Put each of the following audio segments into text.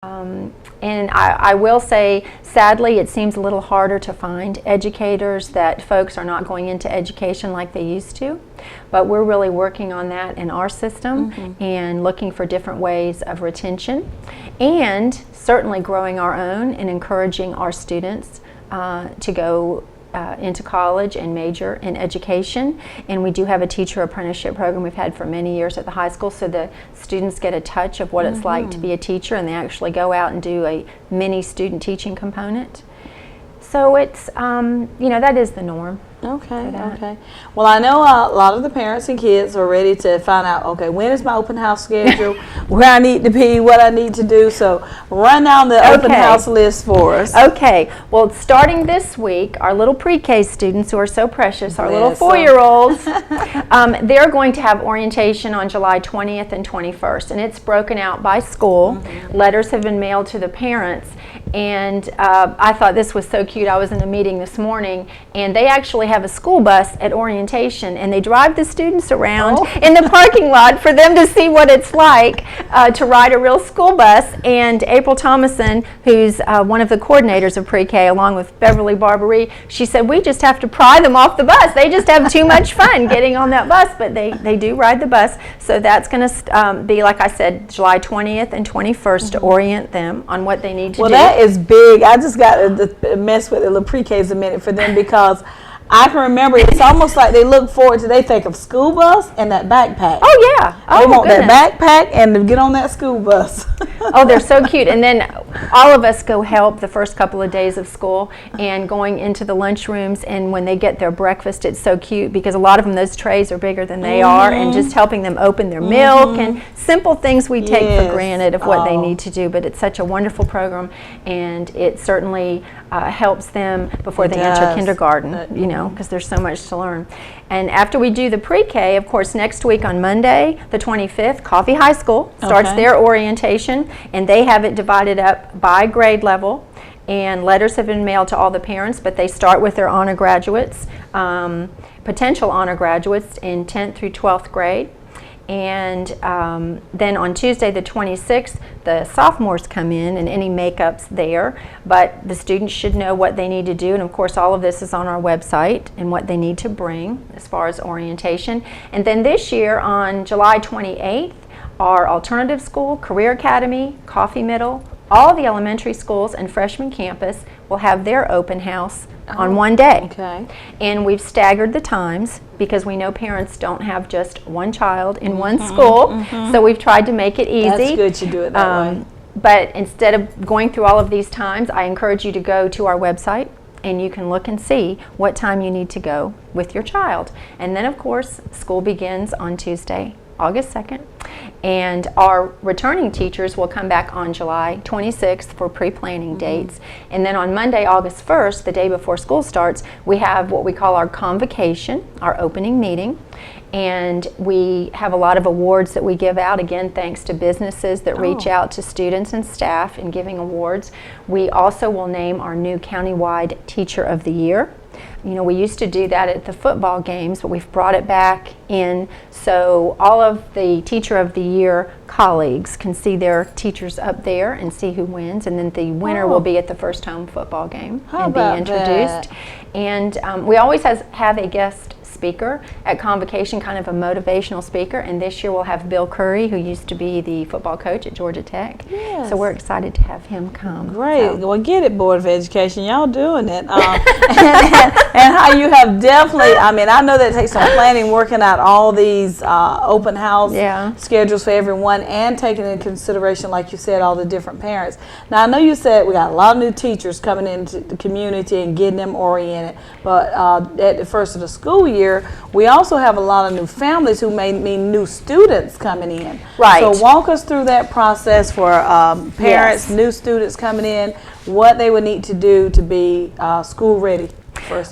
And I will say, sadly, it seems a little harder to find educators that folks are not going into education like they used to. But we're really working on that in our system and looking for different ways of retention, and certainly growing our own and encouraging our students to go into college and major in education. And we do have a teacher apprenticeship program we've had for many years at the high school, so the students get a touch of what it's like to be a teacher, and they actually go out and do a mini student teaching component. So it's, that is the norm. Okay, okay. Well, I know a lot of the parents and kids are ready to find out, okay, when is my open house schedule, where I need to be, what I need to do. So run down the open house list for us. Okay. Well, starting this week, our little pre-K students who are so precious, our little 4-year-olds, they're going to have orientation on July 20th and 21st, and it's broken out by school. Letters have been mailed to the parents, and I thought this was so cute. I was in a meeting this morning, and they actually have a school bus at orientation, and they drive the students around in the parking lot for them to see what it's like to ride a real school bus. And April Thomason, who's one of the coordinators of pre-K, along with Beverly Barberie, she said, we just have to pry them off the bus. They just have too much fun getting on that bus, but they do ride the bus. So that's going to be, like I said, July 20th and 21st to orient them on what they need to do. Well, that is big. I just got to mess with the little pre-Ks a minute for them, because I can remember it's almost like they look forward to, they think of school bus and that backpack. Oh, yeah. Oh, they want that backpack and to get on that school bus. Oh, they're so cute. And then all of us go help the first couple of days of school, and going into the lunchrooms, and when they get their breakfast, it's so cute because a lot of them, those trays are bigger than they are, and just helping them open their milk and simple things we take for granted of what they need to do. But it's such a wonderful program, and it certainly helps them before they enter kindergarten, because there's so much to learn. And after we do the pre-K, of course, next week on Monday, the 25th, Coffee High School starts their orientation, and they have it divided up by grade level, and letters have been mailed to all the parents, but they start with their honor graduates, potential honor graduates in 10th through 12th grade. And then on Tuesday the 26th, the sophomores come in, and any makeups there, but the students should know what they need to do, and of course all of this is on our website, and what they need to bring as far as orientation. And then this year on July 28th, our alternative school, Career Academy, Coffee Middle, all the elementary schools and freshman campus will have their open house on one day. Okay. And we've staggered the times because we know parents don't have just one child in one school, so we've tried to make it easy. That's good you do it that way. But instead of going through all of these times, I encourage you to go to our website, and you can look and see what time you need to go with your child. And then, of course, school begins on Tuesday, August 2nd, and our returning teachers will come back on July 26th for pre-planning dates. And then on Monday, August 1st, the day before school starts, we have what we call our convocation, our opening meeting. And we have a lot of awards that we give out, again, thanks to businesses that reach out to students and staff in giving awards. We also will name our new countywide Teacher of the Year. We used to do that at the football games, but we've brought it back in so all of the Teacher of the Year colleagues can see their teachers up there and see who wins, and then the winner will be at the first home football game and be introduced. And we always have a guest speaker at convocation, kind of a motivational speaker, and this year we'll have Bill Curry, who used to be the football coach at Georgia Tech. So we're excited to have him come. Great. Well, get it, Board of Education. Y'all doing it. And how you have definitely, I know that takes some planning, working out all these open house schedules for everyone, and taking into consideration, like you said, all the different parents. Now, I know you said we got a lot of new teachers coming into the community and getting them oriented, but at the first of the school year, we also have a lot of new families who may mean new students coming in. Right. So walk us through that process for parents, new students coming in, what they would need to do to be school ready.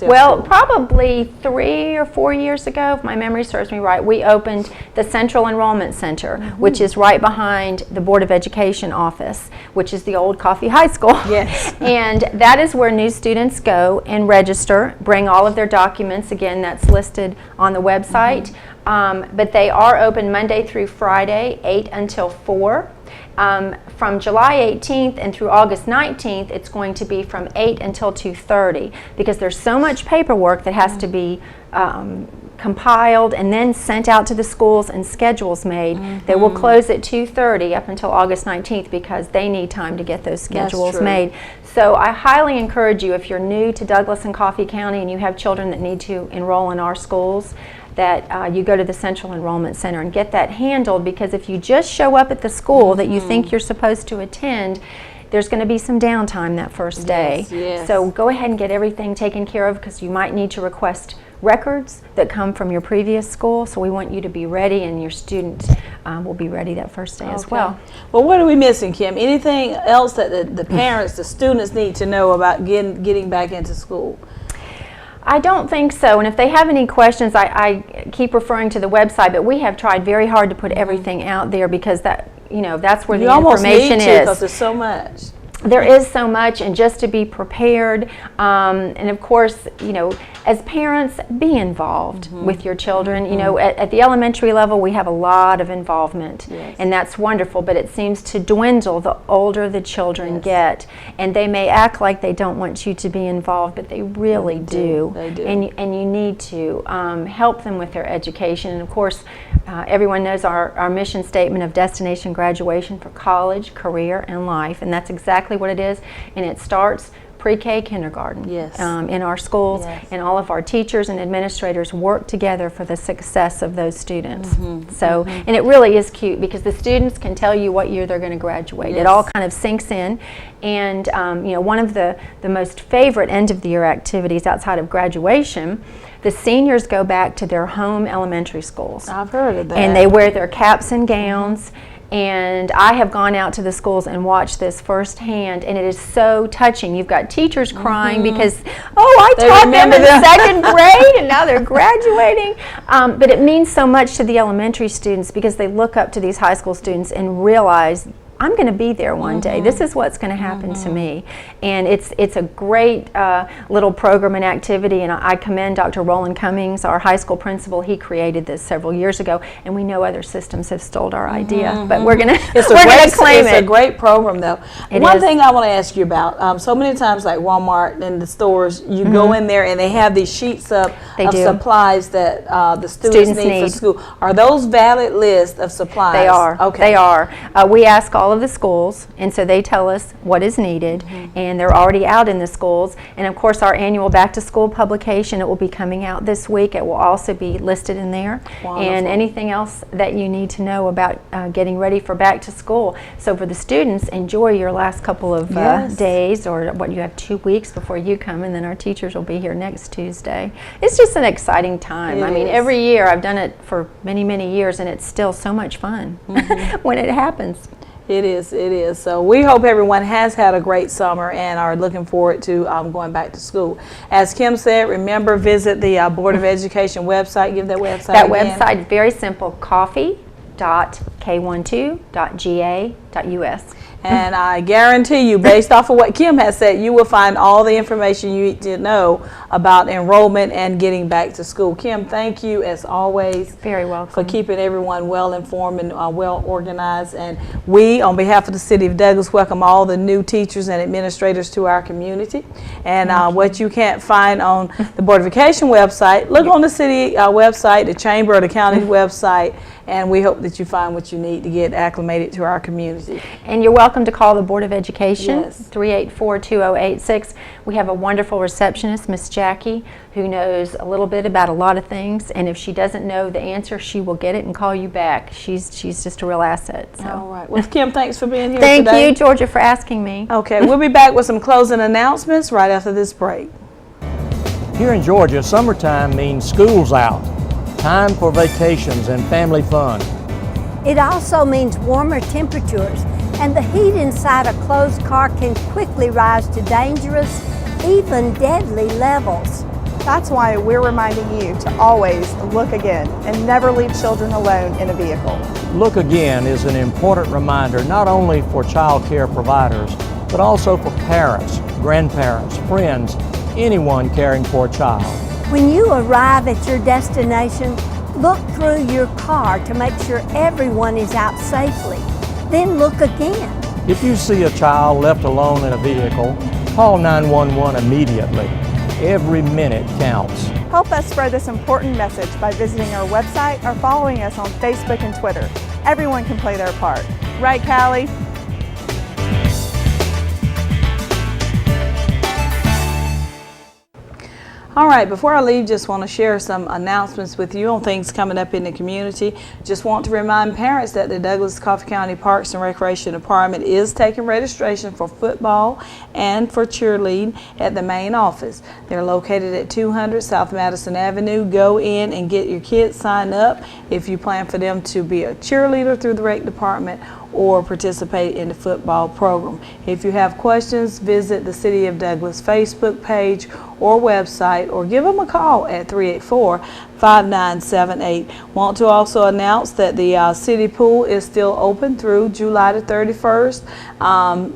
Well, probably 3 or 4 years ago, if my memory serves me right, we opened the Central Enrollment Center, which is right behind the Board of Education office, which is the old Coffee High School. Yes. And that is where new students go and register, bring all of their documents. Again, that's listed on the website. But they are open Monday through Friday, 8 until 4. From July 18th and through August 19th, it's going to be from 8 until 2:30 because there's so much paperwork that has to be compiled and then sent out to the schools and schedules made. They will close at 2:30 up until August 19th because they need time to get those schedules made. So I highly encourage you, if you're new to Douglas and Coffee County and you have children that need to enroll in our schools, that you go to the Central Enrollment Center and get that handled, because if you just show up at the school that you think you're supposed to attend, there's going to be some downtime that first day. So go ahead and get everything taken care of, because you might need to request records that come from your previous school. So we want you to be ready, and your student will be ready that first day as well. Well, what are we missing, Kim? Anything else that the parents, the students need to know about getting back into school? I don't think so, and if they have any questions, I keep referring to the website, but we have tried very hard to put everything out there, because that, that's where the information is. Because there's so much. There is so much, and just to be prepared, and of course, as parents, be involved with your children. At the elementary level, we have a lot of involvement, and that's wonderful, but it seems to dwindle the older the children get, and they may act like they don't want you to be involved, but they really do. They do. And you need to help them with their education. And of course, everyone knows our mission statement of destination graduation for college, career, and life, and that's exactly what it is, and it starts pre-K kindergarten in our schools, and all of our teachers and administrators work together for the success of those students. And it really is cute, because the students can tell you what year they're going to graduate. It all kind of sinks in, and one of the most favorite end of the year activities outside of graduation, the seniors go back to their home elementary schools. I've heard of that. And they wear their caps and gowns. And I have gone out to the schools and watched this firsthand, and it is so touching. You've got teachers crying because, I taught them in second grade and now they're graduating. But it means so much to the elementary students, because they look up to these high school students and realize, I'm going to be there one day. This is what's going to happen to me. And it's a great little program and activity, and I commend Dr. Roland Cummings, our high school principal. He created this several years ago, and we know other systems have stole our idea, but we're going to claim it. It's a great program, though. One thing I want to ask you about, so many times, like Walmart and the stores, you go in there and they have these sheets of supplies that the students need for school. Are those valid lists of supplies? They are. They are. We ask all of the schools, and so they tell us what is needed, and they're already out in the schools. And of course, our annual back to school publication, it will be coming out this week. It will also be listed in there. And anything else that you need to know about getting ready for back to school. So for the students, enjoy your last couple of days, or what, you have 2 weeks before you come, and then our teachers will be here next Tuesday. It's just an exciting time. I mean, every year, I've done it for many, many years, and it's still so much fun when it happens. It is. So we hope everyone has had a great summer and are looking forward to going back to school. As Kim said, remember, visit the Board of Education website. Give that website That again. website is very simple, coffee.k12.ga.us. And I guarantee you, based off of what Kim has said, you will find all the information you need to know about enrollment and getting back to school. Kim, thank you as always. Very welcome. For keeping everyone well informed and well organized. And we, on behalf of the City of Douglas, welcome all the new teachers and administrators to our community. And what you can't find on the Board of Education website, look on the city website, the Chamber or the county website, and we hope that you find what you need to get acclimated to our community. And you're welcome to call the Board of Education, 384-2086. We have a wonderful receptionist, Miss Jackie, who knows a little bit about a lot of things, and if she doesn't know the answer, she will get it and call you back. She's just a real asset. So. All right. Well, Kim, thanks for being here today. Thank you, Georgia, for asking me. Okay, we'll be back with some closing announcements right after this break. Here in Georgia, summertime means school's out. Time for vacations and family fun. It also means warmer temperatures, and the heat inside a closed car can quickly rise to dangerous, even deadly levels. That's why we're reminding you to always look again and never leave children alone in a vehicle. Look Again is an important reminder not only for child care providers, but also for parents, grandparents, friends, anyone caring for a child. When you arrive at your destination, look through your car to make sure everyone is out safely. then look again. If you see a child left alone in a vehicle, call 911 immediately. Every minute counts. Help us spread this important message by visiting our website or following us on Facebook and Twitter. Everyone can play their part. Right, Callie? All right, before I leave, just want to share some announcements with you on things coming up in the community. Just want to remind parents that the Douglas Coffee County Parks and Recreation Department is taking registration for football and for cheerleading at the main office. They're located at 200 South Madison Avenue. Go in and get your kids signed up if you plan for them to be a cheerleader through the rec department or participate in the football program. If you have questions, visit the City of Douglas Facebook page or website, or give them a call at 384-5978. Want to also announce that the city pool is still open through July the 31st.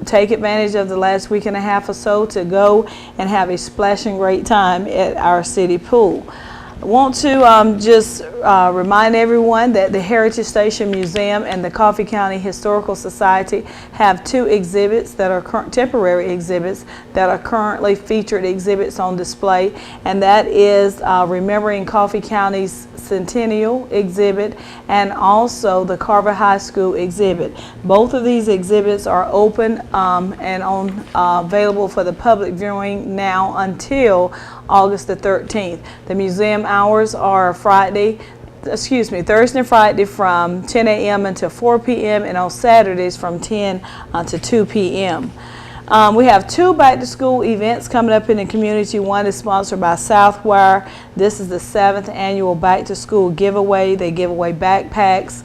Take advantage of the last week and a half or so to go and have a splashing great time at our city pool. I want to just remind everyone that the Heritage Station Museum and the Coffee County Historical Society have two exhibits that are temporary exhibits that are currently featured exhibits on display, and that is Remembering Coffee County's Centennial exhibit and also the Carver High School exhibit. Both of these exhibits are open and available for the public viewing now until August the 13th. The museum hours are Thursday and Friday from 10 a.m. until 4 p.m. and on Saturdays from 10 to 2 p.m. We have two back to school events coming up in the community. One is sponsored by Southwire. This is the 7th annual back to school giveaway. They give away backpacks,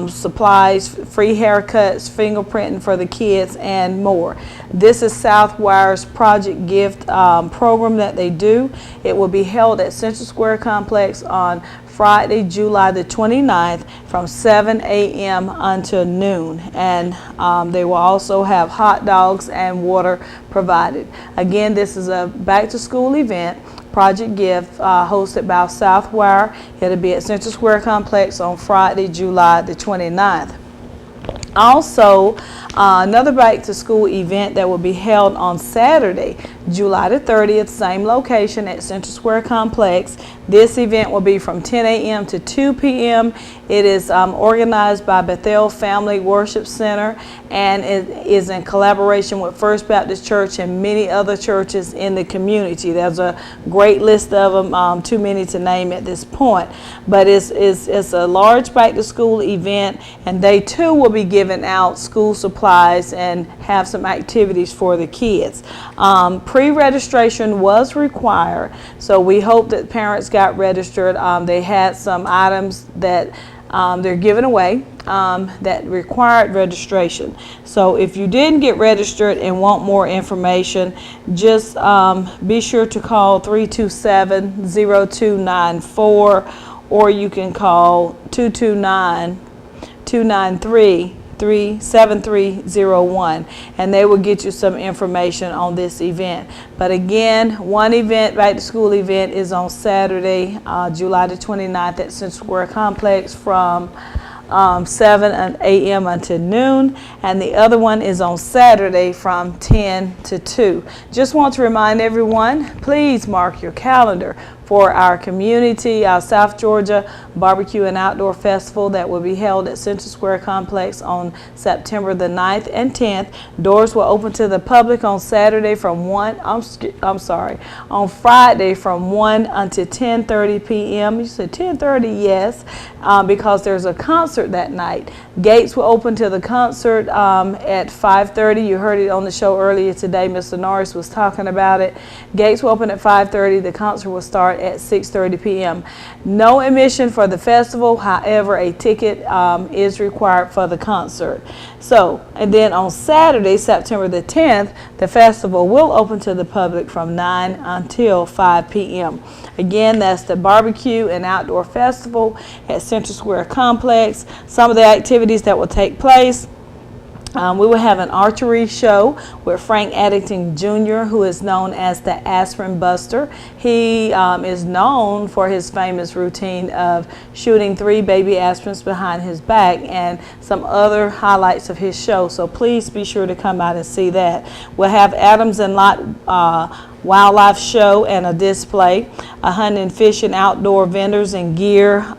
supplies, free haircuts, fingerprinting for the kids, and more. This is Southwire's Project Gift program that they do. It will be held at Central Square Complex on Friday, July the 29th from 7 a.m. until noon, and they will also have hot dogs and water provided. Again, this is a back to school event, Project Gift, hosted by Southwire. It'll be at Central Square Complex on Friday, July the 29th. Also, another back to school event that will be held on Saturday, July the 30th, same location at Central Square Complex. This event will be from 10 a.m. to 2 p.m. It is organized by Bethel Family Worship Center, and it is in collaboration with First Baptist Church and many other churches in the community. There's a great list of them, too many to name at this point. But it's a large back to school event, and they too will be giving out school supplies and have some activities for the kids. Pre-registration was required, so we hope that parents got registered. They had some items that they're giving away that required registration. So if you didn't get registered and want more information, just be sure to call 327-0294, or you can call 229-293-7301, and they will get you some information on this event. But again, one event, back to school event, is on Saturday, July the 29th at Central Square Complex from 7 a.m. until noon, and the other one is on Saturday from 10 to 2. Just want to remind everyone, please mark your calendar for our community, our South Georgia Barbecue and Outdoor Festival that will be held at Central Square Complex on September the 9th and 10th. Doors will open to the public on Saturday from on Friday from 1 until 10:30 p.m. You said 10:30, yes, because there's a concert that night. Gates will open to the concert at 5:30. You heard it on the show earlier today. Mr. Norris was talking about it. Gates will open at 5:30. The concert will start at 6:30 p.m. No admission for the festival. However, a ticket is required for the concert. So, and then on Saturday, September the 10th, the festival will open to the public from 9 until 5 p.m. Again, that's the Barbecue and Outdoor Festival at Central Square Complex. Some of the activities that will take place: We will have an archery show with Frank Addington Jr., who is known as the Aspirin Buster. He is known for his famous routine of shooting 3 baby aspirins behind his back and some other highlights of his show. So please be sure to come out and see that. We'll have Adams and Lot wildlife show and a display, a hunting, fishing, outdoor vendors and gear.